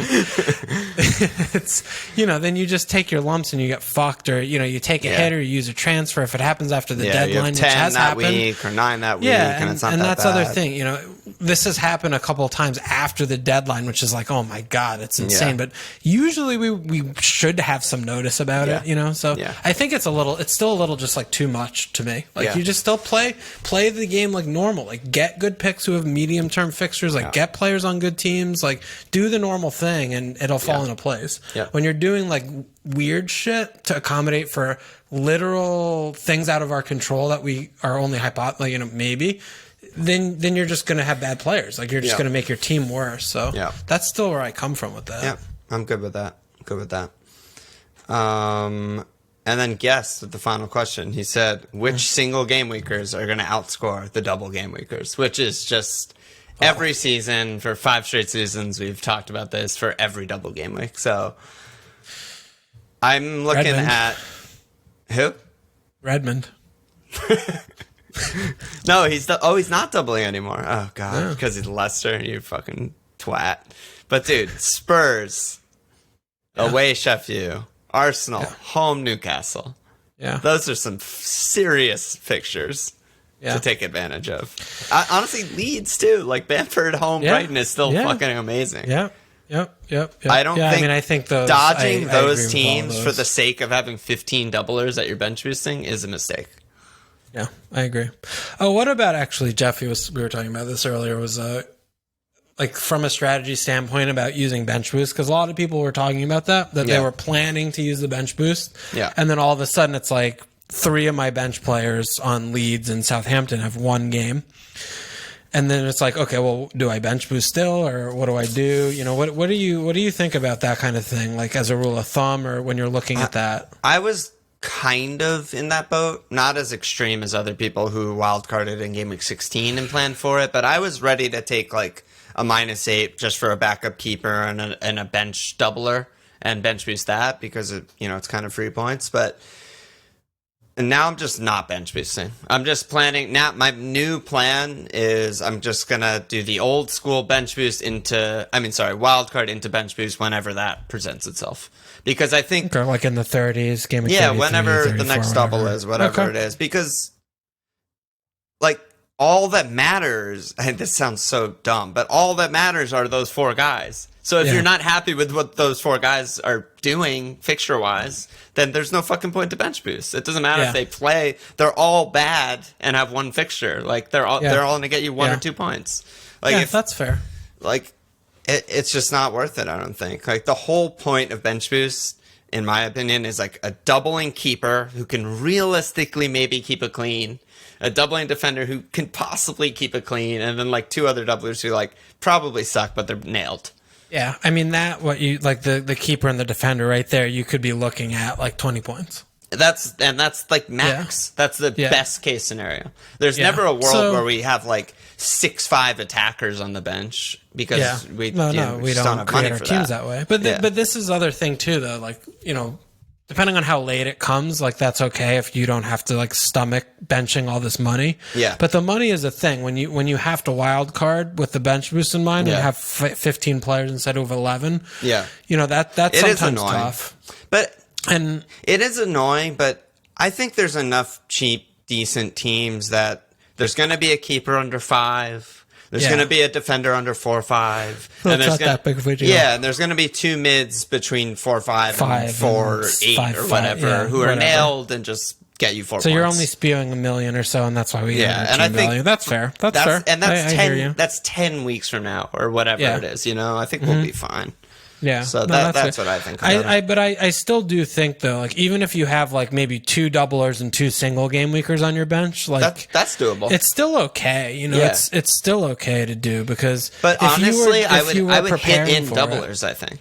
It's then you just take your lumps and you get fucked, or you take a hit or you use a transfer if it happens after the deadline, you have 10 which has that happened. week or 9 that week, and it's not and that that's bad. other thing. This has happened a couple of times after the deadline, which is like, oh my god, it's insane. But usually we should have some notice about it, So I think it's still a little just like too much to me. Like you just still play the game like normal. Like get good picks who have medium term fixtures. Like get players on good teams. Like do the normal thing, and it'll fall into place. Yeah. When you're doing like weird shit to accommodate for literal things out of our control that we are only maybe. Then you're just going to have bad players. Like you're just going to make your team worse. So that's still where I come from with that. Yeah, I'm good with that. And then Guest with the final question. He said, which single game weekers are going to outscore the double game weekers? Which is just every season for 5 straight seasons. We've talked about this for every double game week. So I'm looking at who? Redmond. No, he's not doubling anymore. Oh god, because he's Leicester. You fucking twat. But dude, Spurs, away Sheffield, Arsenal, home Newcastle. Yeah, those are some serious fixtures to take advantage of. Honestly, Leeds too. Like Bamford home Brighton is still fucking amazing. Yep. I think those, dodging those teams for the sake of having 15 doublers at your bench boosting is a mistake. Yeah, I agree. Oh, what about actually, Jeff? We were talking about this earlier. Was like from a strategy standpoint about using bench boost, because a lot of people were talking about that they were planning to use the bench boost. Yeah, and then all of a sudden it's like 3 of my bench players on Leeds and Southampton have 1 game. And then it's like, okay, well, do I bench boost still, or what do I do? What do you think about that kind of thing? Like as a rule of thumb, or when you're looking at that? I was kind of in that boat, not as extreme as other people who wildcarded in Gameweek 16 and planned for it, but I was ready to take like a -8 just for a backup keeper and a bench doubler, and bench boost that because it's kind of free points. But now I'm just not bench boosting. I'm just planning now. My new plan is I'm just gonna do the old school bench boost wild card into bench boost whenever that presents itself. Because I think like in the 30s, game. Yeah, whenever the next double is, whatever it is, because like all that matters. And this sounds so dumb, but all that matters are those 4 guys. So if you're not happy with what those 4 guys are doing fixture-wise, then there's no fucking point to bench boost. It doesn't matter if they play. They're all bad and have 1 fixture. Like, they're all going to get you 1 or 2 points. Like, that's fair. Like, it's just not worth it, I don't think. Like, the whole point of bench boost, in my opinion, is like a doubling keeper who can realistically maybe keep it clean, a doubling defender who can possibly keep it clean, and then like 2 other doublers who like probably suck, but they're nailed. Yeah, I mean the keeper and the defender right there, you could be looking at like 20 points. That's like max. Yeah. That's the best case scenario. There's never a world where we have like 6'5" attackers on the bench because we don't have create money our for teams that way. But but this is other thing too, though. Like depending on how late it comes, like that's okay if you don't have to like stomach benching all this money. Yeah. But the money is a thing when you have to wild card with the bench boost in mind and have 15 players instead of 11. Yeah. That's sometimes tough. And it is annoying, but I think there's enough cheap, decent teams that there's going to be a keeper under 5. There's going to be a defender under 4-5. And there's not that big of a deal. Yeah, and there's going to be 2 mids between 4-5 and 4-8 or whatever who are nailed and just get you 4 points. So you're only spewing $1 million or so, and that's why we get $2 million. That's fair. That's fair. And that's 10 weeks from now or whatever it is. I think we'll be fine. Yeah, so that's what I think. But I still do think though, like even if you have like maybe 2 doublers and 2 single game weekers on your bench, like that's doable. It's still okay, It's still okay to do because. But honestly, I would hit in doublers. I think.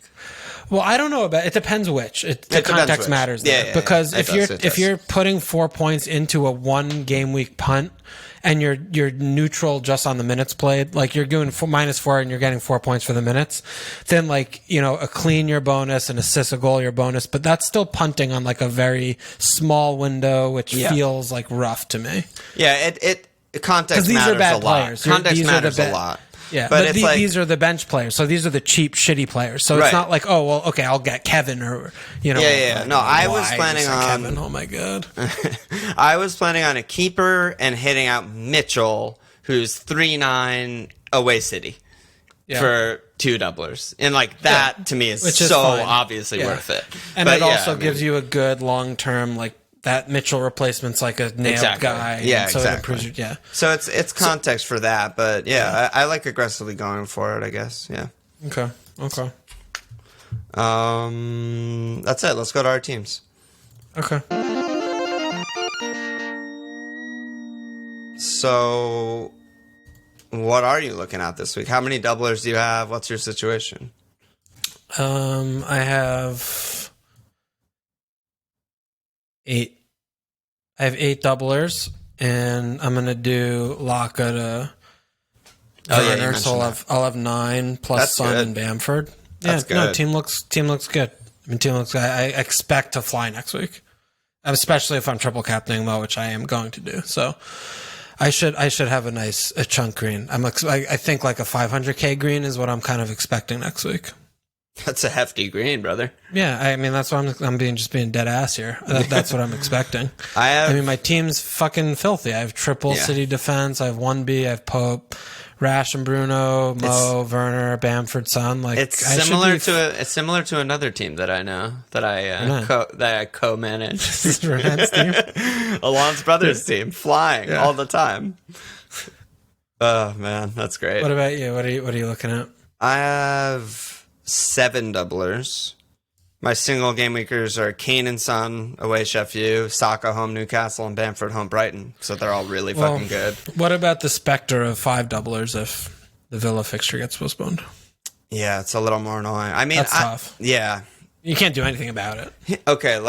Well, I don't know about it. Depends which. The context matters there. Yeah, because if you're putting 4 points into a 1 game week punt. And you're neutral just on the minutes played, like you're doing -4 and you're getting 4 points for the minutes, then like, a clean your bonus and assist a goal your bonus, but that's still punting on like a very small window, which feels like rough to me. Yeah, context matters a lot. Context matters a lot. Yeah, but these are the bench players, so these are the cheap, shitty players. So it's not like, oh, well, okay, I'll get Kevin or, Yeah. No, I was planning on... Kevin, oh my God. I was planning on a keeper and hitting out Mitchell, who's 3-9 away city for 2 doublers. And like that, to me, is so obviously worth it. And it also gives you a good long-term, like, that Mitchell replacement's like a nailed guy. Yeah, so exactly. It improves, So it's context for that, but I like aggressively going for it, I guess. Yeah. Okay. That's it. Let's go to our teams. Okay. So, what are you looking at this week? How many doublers do you have? What's your situation? I have 8. I have 8 doublers, and I'm gonna do Laka to Werner, so I'll have 9 plus Son and Bamford. That's good. No, team looks good. I expect to fly next week, especially if I'm triple captaining Mo, which I am going to do. So I should have a chunk green. I think like a 500k green is what I'm kind of expecting next week. That's a hefty green, brother. Yeah, I mean that's why I'm being dead ass here. That's what I'm expecting. I mean my team's fucking filthy. I have triple city defense. I have 1B. I have Pope, Rash and Bruno, Mo, Werner, Bamford, Son. Like it's similar to another team that I know that I co-manage. Ryan's team, Alon's brother's team, flying all the time. Oh man, that's great. What about you? What are you looking at? I have 7 doublers. My single game weekers are Kane and Son away Sheffield, Saka home Newcastle, and Bamford home Brighton. So they're all really fucking good. What about the specter of 5 doublers if the Villa fixture gets postponed? Yeah, it's a little more annoying. I mean, that's tough. Yeah, you can't do anything about it. Okay,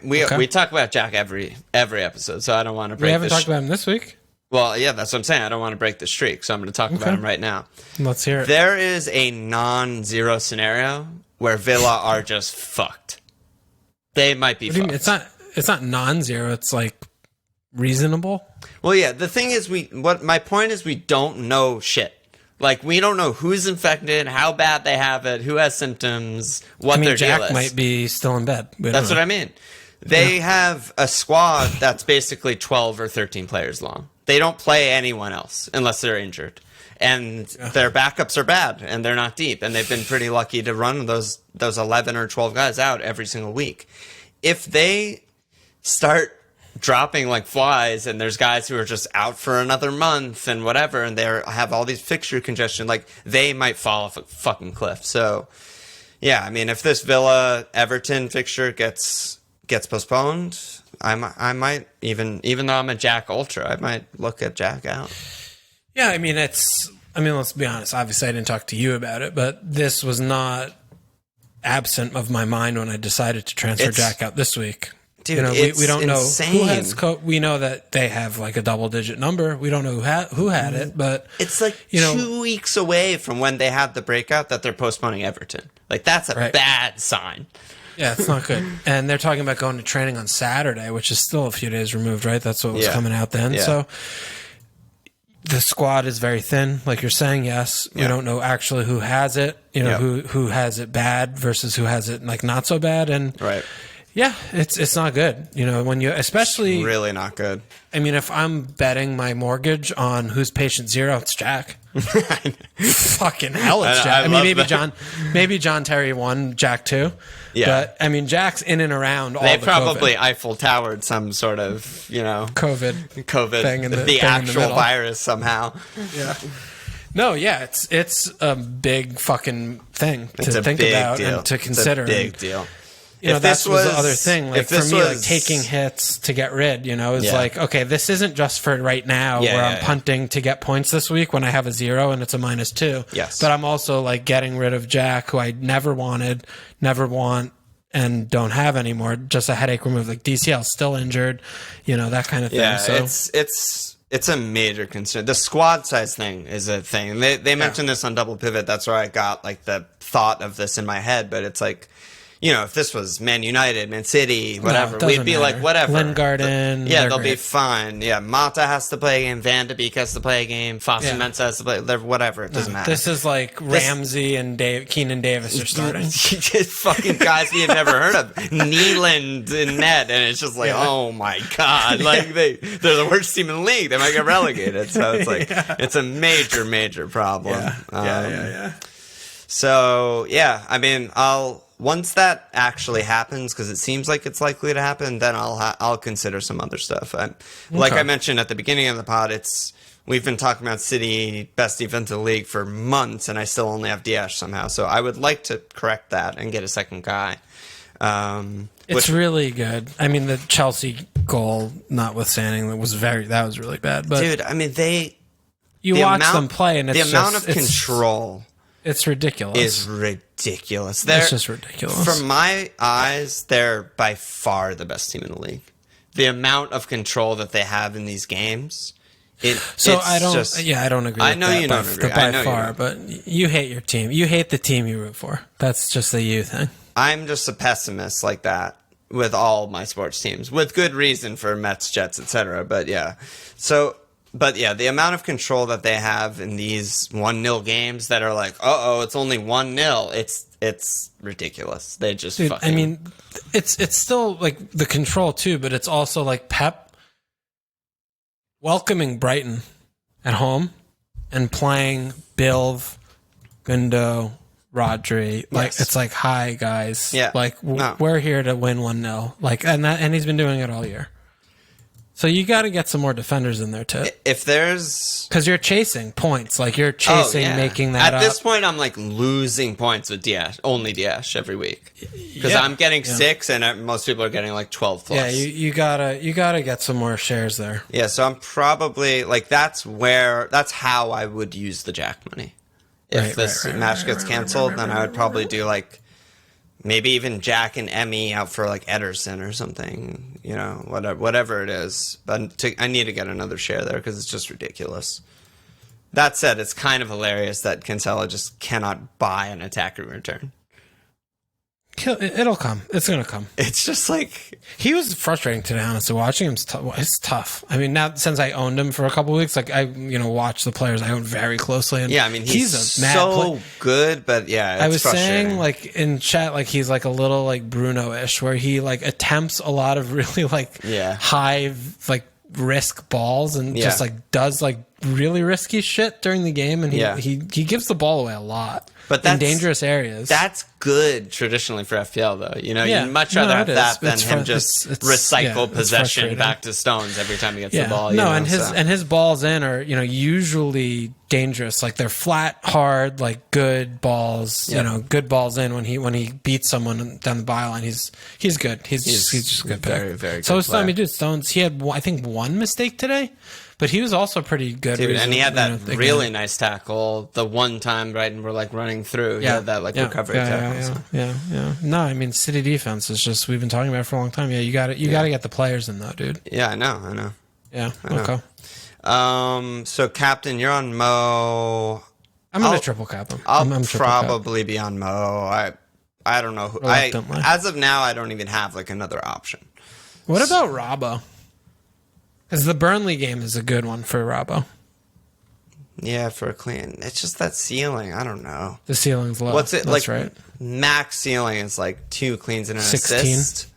we talk about Jack every episode, so I don't want to break. We haven't talked about him this week. Well, yeah, that's what I'm saying. I don't want to break the streak, so I'm going to talk about him right now. Let's hear it. There is a non-zero scenario where Villa are just fucked. They might be fucked. It's not non-zero. It's like reasonable. Well, yeah. The thing is, my point is we don't know shit. Like, we don't know who's infected, how bad they have it, who has symptoms, what their deal is. Jack might be still in bed. That's what I mean. They have a squad that's basically 12 or 13 players long. They don't play anyone else unless they're injured. And their backups are bad, and they're not deep. And they've been pretty lucky to run those 11 or 12 guys out every single week. If they start dropping like flies, and there's guys who are just out for another month and whatever, and they have all these fixture congestion, like, they might fall off a fucking cliff. So, yeah, I mean, if this Villa Everton fixture gets postponed, I might even though I'm a Jack ultra, I might look at Jack out. Yeah, I mean, let's be honest. Obviously, I didn't talk to you about it, but this was not absent of my mind when I decided to transfer Jack out this week. Dude, you know, we don't insane. know who has we know that they have like a double-digit number. We don't know who had it, but it's like 2 weeks away from when they had the breakout that they're postponing Everton. Like, that's a bad sign. Yeah, it's not good. And they're talking about going to training on Saturday, which is still a few days removed, right? That's what was coming out then. Yeah. So the squad is very thin, like you're saying. Yes, we don't know actually who has it. You know, who has it bad versus who has it like not so bad, and yeah, it's not good. You know, when you especially it's really not good. I mean, if I'm betting my mortgage on who's patient zero, it's Jack. Fucking hell, it's Jack. I mean, maybe John Terry 1, Jack 2. Yeah. But, I mean, Jack's in and around all the COVID. They probably Eiffel Towered some sort of, COVID thing the actual virus somehow. Yeah. No, yeah, it's a big fucking thing to think about and to consider. It's a big deal. You know, that was the other thing. Like, for me, like, taking hits to get rid, is like, okay, this isn't just for right now where I'm punting to get points this week when I have a 0 and it's a -2. Yes. But I'm also, like, getting rid of Jack, who I never wanted, never want, and don't have anymore. Just a headache remove. Like, DCL still injured, that kind of thing. Yeah, so it's a major concern. The squad size thing is a thing. They mentioned this on Double Pivot. That's where I got, like, the thought of this in my head. But it's like, if this was Man United, Man City, whatever, we'd be like, whatever. Lingard they'll be fine. Yeah, Mata has to play a game. Van de Beek has to play a game. Foster Mensah has to play. Whatever, it doesn't matter. This is like Ramsey and Keenan Davis are starting. Just fucking guys we've never heard of. Neeland and Ned, and it's just like, oh my God. Like, they're the worst team in the league. They might get relegated. So it's like, it's a major, major problem. Yeah. So, yeah, I mean, once that actually happens, because it seems like it's likely to happen, then I'll consider some other stuff. Like I mentioned at the beginning of the pod, we've been talking about City best defense in the league for months, and I still only have Diaz somehow. So I would like to correct that and get a second guy. It's really good. I mean, the Chelsea goal, notwithstanding, that was really bad. But dude, I mean, you watch them play, and it's the amount of control. It's ridiculous. It's ridiculous. It's just ridiculous. From my eyes, they're by far the best team in the league. The amount of control that they have in these games. I don't agree. I know with that you don't agree. By far, but you hate your team. You hate the team you root for. That's just a you thing. I'm just a pessimist like that with all my sports teams, with good reason for Mets, Jets, etc. But yeah, the amount of control that they have in these 1-0 games that are like, it's only 1-0. It's ridiculous. They just fucking... I mean, it's still like the control too, but it's also like Pep welcoming Brighton at home and playing Bilv, Gundo, Rodri. Like, it's like, hi guys. Yeah. Like, we're here to win 1-0. Like, and he's been doing it all year. So you got to get some more defenders in there too. If there's... Because you're chasing points. Like, you're chasing making that At this point, I'm like losing points with Diaz, only Diaz every week. Because I'm getting 6 and most people are getting like 12 plus. Yeah, you gotta get some more shares there. Yeah, so I'm probably like, that's how I would use the Jack money. If this match gets canceled, then I would probably do like maybe even Jack and Emmy out for like Ederson or something, whatever it is. But I need to get another share there because it's just ridiculous. That said, it's kind of hilarious that Cancelo just cannot buy an attacker return. It'll come. It's gonna come. It's just like he was frustrating today. Honestly, watching him, it's tough. I mean, now since I owned him for a couple of weeks, like I, watch the players I own very closely. And yeah, I mean, he's a mad so good, but yeah, it's I was frustrating. saying like in chat, like he's like a little like Bruno-ish, where he like attempts a lot of really like high like risk balls and just like does like really risky shit during the game, and he gives the ball away a lot. But that's, in dangerous areas. That's good traditionally for FPL, though. You'd much rather have that than him just recycle possession back to Stones every time he gets the ball. And his balls in are usually dangerous. Like they're flat, hard, like good balls. Good balls in when he beats someone down the byline. He's good. He's just a good player. Very, very good. So Stones. He had I think one mistake today. But he was also pretty good. Dude, and he had that really nice tackle the one time, right? And we're like running through. He had that like recovery tackle. Yeah. No, I mean, City defense is just, we've been talking about it for a long time. Yeah, you got to get the players in though, dude. Yeah, I know. Yeah, okay. So Captain, you're on Mo. I'm going to triple cap him. I'll probably be on Mo. I don't know. As of now, I don't even have like another option. What about Robbo? Because the Burnley game is a good one for Robbo. Yeah, for a clean. It's just that ceiling. I don't know. The ceiling's low. What's it like? Right. Max ceiling is like 2 cleans and an 16? assist.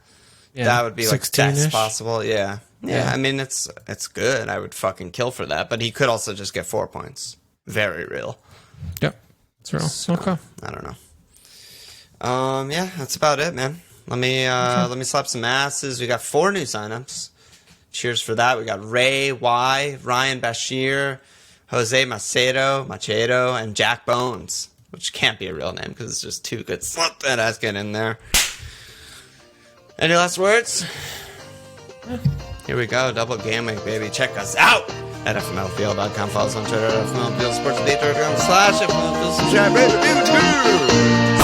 Yeah, that would be like best possible. Yeah. I mean, it's good. I would fucking kill for that. But he could also just get 4 points. Very real. Yep, it's real. So, okay. I don't know. Yeah, that's about it, man. Let me slap some asses. We got 4 new signups. Cheers for that. We got Ray Y, Ryan Bashir, Jose Macedo, and Jack Bones, which can't be a real name because it's just too good. Slap that ass get in there. Any last words? Here we go. Double Gameweek, baby. Check us out at fmlfield.com. Follow us on Twitter at fmlfield sports. /fmlfield. Subscribe, rate, review, too.